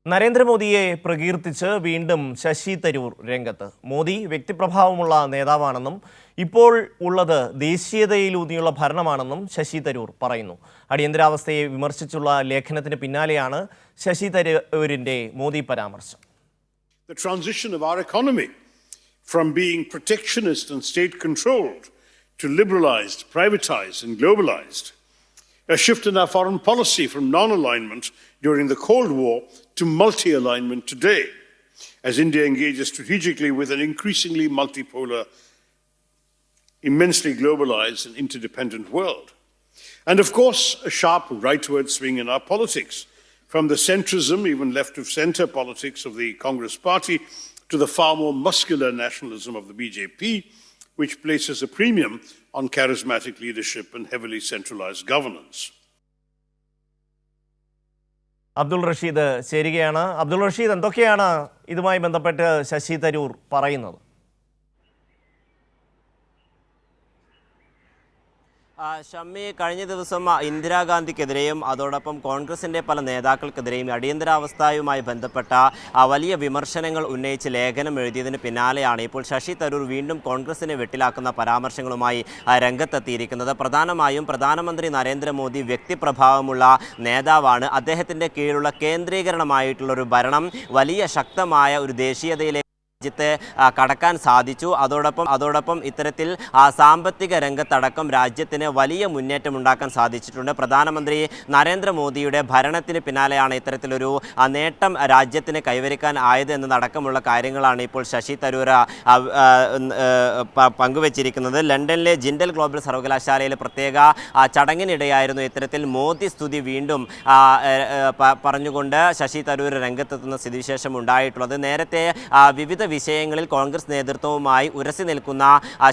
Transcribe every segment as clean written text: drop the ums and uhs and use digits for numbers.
നരേന്ദ്രമോദിയെ പ്രകീർത്തിച്ച് വീണ്ടും ശശി തരൂർ രംഗത്ത്. മോദി വ്യക്തിപ്രഭാവമുള്ള നേതാവാണെന്നും ഇപ്പോൾ ഉള്ളത് ദേശീയതയിലൂന്നിയുള്ള ഭരണമാണെന്നും ശശി തരൂർ പറയുന്നു. അടിയന്തരാവസ്ഥയെ വിമർശിച്ചുള്ള ലേഖനത്തിന് പിന്നാലെയാണ് ശശി തരൂരിന്റെ മോദി പരാമർശം. The transition of our economy from being protectionist and state controlled to liberalized, privatized and globalized. A shift in our foreign policy from non-alignment during the Cold War to multi-alignment today, as India engages strategically with an increasingly multipolar, immensely globalized and interdependent world. And of course, a sharp rightward swing in our politics, from the centrism, even left-of-centre politics of the Congress Party, to the far more muscular nationalism of the BJP, which places a premium on charismatic leadership and heavily centralized governance. Abdul Rasheed ചേരുകയാണ്. അബ്ദുൾ റഷീദ്, എന്തൊക്കെയാണ് ഇതുമായി ബന്ധപ്പെട്ട് ശശി തരൂർ പറയുന്നത്? ഷമ്മി, കഴിഞ്ഞ ദിവസം ഇന്ദിരാഗാന്ധിക്കെതിരെയും അതോടൊപ്പം കോൺഗ്രസിൻ്റെ പല നേതാക്കൾക്കെതിരെയും അടിയന്തരാവസ്ഥയുമായി ബന്ധപ്പെട്ട വലിയ വിമർശനങ്ങൾ ഉന്നയിച്ച് ലേഖനം എഴുതിയതിന് പിന്നാലെയാണ് ഇപ്പോൾ ശശി തരൂർ വീണ്ടും കോൺഗ്രസിനെ വെട്ടിലാക്കുന്ന പരാമർശങ്ങളുമായി രംഗത്തെത്തിയിരിക്കുന്നത്. പ്രധാനമായും പ്രധാനമന്ത്രി നരേന്ദ്രമോദി വ്യക്തിപ്രഭാവമുള്ള നേതാവാണ്. അദ്ദേഹത്തിൻ്റെ കീഴിലുള്ള കേന്ദ്രീകരണമായിട്ടുള്ളൊരു ഭരണം വലിയ ശക്തമായ ഒരു ദേശീയതയിലേക്ക് രാജ്യത്തെ കടക്കാൻ സാധിച്ചു. അതോടൊപ്പം ഇത്തരത്തിൽ സാമ്പത്തിക രംഗത്തടക്കം രാജ്യത്തിന് വലിയ മുന്നേറ്റം ഉണ്ടാക്കാൻ സാധിച്ചിട്ടുണ്ട്. പ്രധാനമന്ത്രി നരേന്ദ്രമോദിയുടെ ഭരണത്തിന് പിന്നാലെയാണ് ഇത്തരത്തിലൊരു നേട്ടം രാജ്യത്തിന് കൈവരിക്കാൻ ആയത് എന്നതടക്കമുള്ള കാര്യങ്ങളാണ് ഇപ്പോൾ ശശി തരൂർ പങ്കുവച്ചിരിക്കുന്നത്. ലണ്ടനിലെ ജിൻഡൽ ഗ്ലോബൽ സർവകലാശാലയിലെ പ്രത്യേക ചടങ്ങിനിടെയായിരുന്നു ഇത്തരത്തിൽ മോദി സ്തുതി വീണ്ടും പറഞ്ഞുകൊണ്ട് ശശി തരൂർ രംഗത്തെത്തുന്ന സ്ഥിതിവിശേഷം ഉണ്ടായിട്ടുള്ളത്. നേരത്തെ വിവിധ വിഷയങ്ങളിൽ കോൺഗ്രസ് നേതൃത്വവുമായി ഉരസി നിൽക്കുന്ന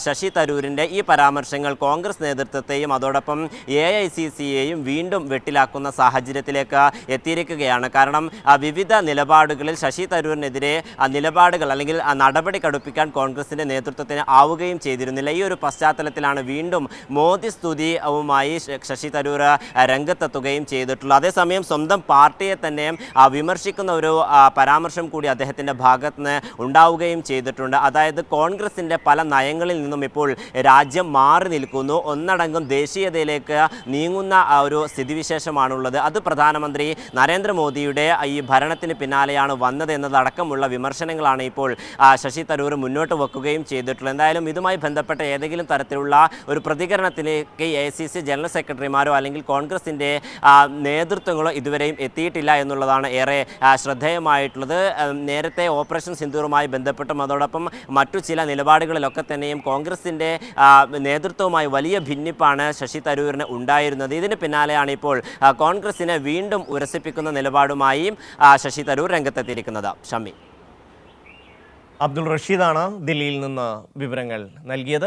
ശശി തരൂരിൻ്റെ ഈ പരാമർശങ്ങൾ കോൺഗ്രസ് നേതൃത്വത്തെയും അതോടൊപ്പം AICCയെയും വീണ്ടും വെട്ടിലാക്കുന്ന സാഹചര്യത്തിലേക്ക് എത്തിയിരിക്കുകയാണ്. കാരണം വിവിധ നിലപാടുകളിൽ ശശി തരൂരിനെതിരെ നിലപാടുകൾ അല്ലെങ്കിൽ നടപടി കടുപ്പിക്കാൻ കോൺഗ്രസിൻ്റെ നേതൃത്വത്തിന് ആവുകയും ചെയ്തിരുന്നില്ല. ഈ ഒരു പശ്ചാത്തലത്തിലാണ് വീണ്ടും മോദി സ്തുതിയുമായി ശശി തരൂർ രംഗത്തെത്തുകയും ചെയ്തിട്ടുള്ളത്. അതേസമയം സ്വന്തം പാർട്ടിയെ തന്നെ വിമർശിക്കുന്ന ഒരു പരാമർശം കൂടി അദ്ദേഹത്തിൻ്റെ ഭാഗത്ത് നിന്ന് ഉണ്ടാവുകയും ചെയ്തിട്ടുണ്ട്. അതായത് കോൺഗ്രസിൻ്റെ പല നയങ്ങളിൽ നിന്നും ഇപ്പോൾ രാജ്യം മാറി നിൽക്കുന്നു, ഒന്നടങ്കം ദേശീയതയിലേക്ക് നീങ്ങുന്ന ഒരു സ്ഥിതിവിശേഷമാണുള്ളത്. അത് പ്രധാനമന്ത്രി നരേന്ദ്രമോദിയുടെ ഈ ഭരണത്തിന് പിന്നാലെയാണ് വന്നത് എന്നതടക്കമുള്ള വിമർശനങ്ങളാണ് ഇപ്പോൾ ശശി തരൂർ മുന്നോട്ട് വെക്കുകയും ചെയ്തിട്ടുള്ളത്. എന്തായാലും ഇതുമായി ബന്ധപ്പെട്ട ഏതെങ്കിലും തരത്തിലുള്ള ഒരു പ്രതികരണത്തിലേക്ക് AICC ജനറൽ സെക്രട്ടറിമാരോ അല്ലെങ്കിൽ കോൺഗ്രസിൻ്റെ നേതൃത്വങ്ങളോ ഇതുവരെയും എത്തിയിട്ടില്ല എന്നുള്ളതാണ് ഏറെ ശ്രദ്ധേയമായിട്ടുള്ളത്. നേരത്തെ ഓപ്പറേഷൻ സിന്ദൂറുമായി ബന്ധപ്പെട്ടും അതോടൊപ്പം മറ്റു ചില നിലപാടുകളിലൊക്കെ തന്നെയും കോൺഗ്രസിൻ്റെ നേതൃത്വവുമായി വലിയ ഭിന്നിപ്പാണ് ശശി തരൂരിന് ഉണ്ടായിരുന്നത്. ഇതിന് പിന്നാലെയാണ് ഇപ്പോൾ കോൺഗ്രസിനെ വീണ്ടും ഉരസിപ്പിക്കുന്ന നിലപാടുമായി ശശി തരൂർ രംഗത്തെത്തിയിരിക്കുന്നത്. ഷമ്മി, അബ്ദുൾ റഷീദാണ് ദില്ലിയിൽ നിന്ന് വിവരങ്ങൾ നൽകിയത്.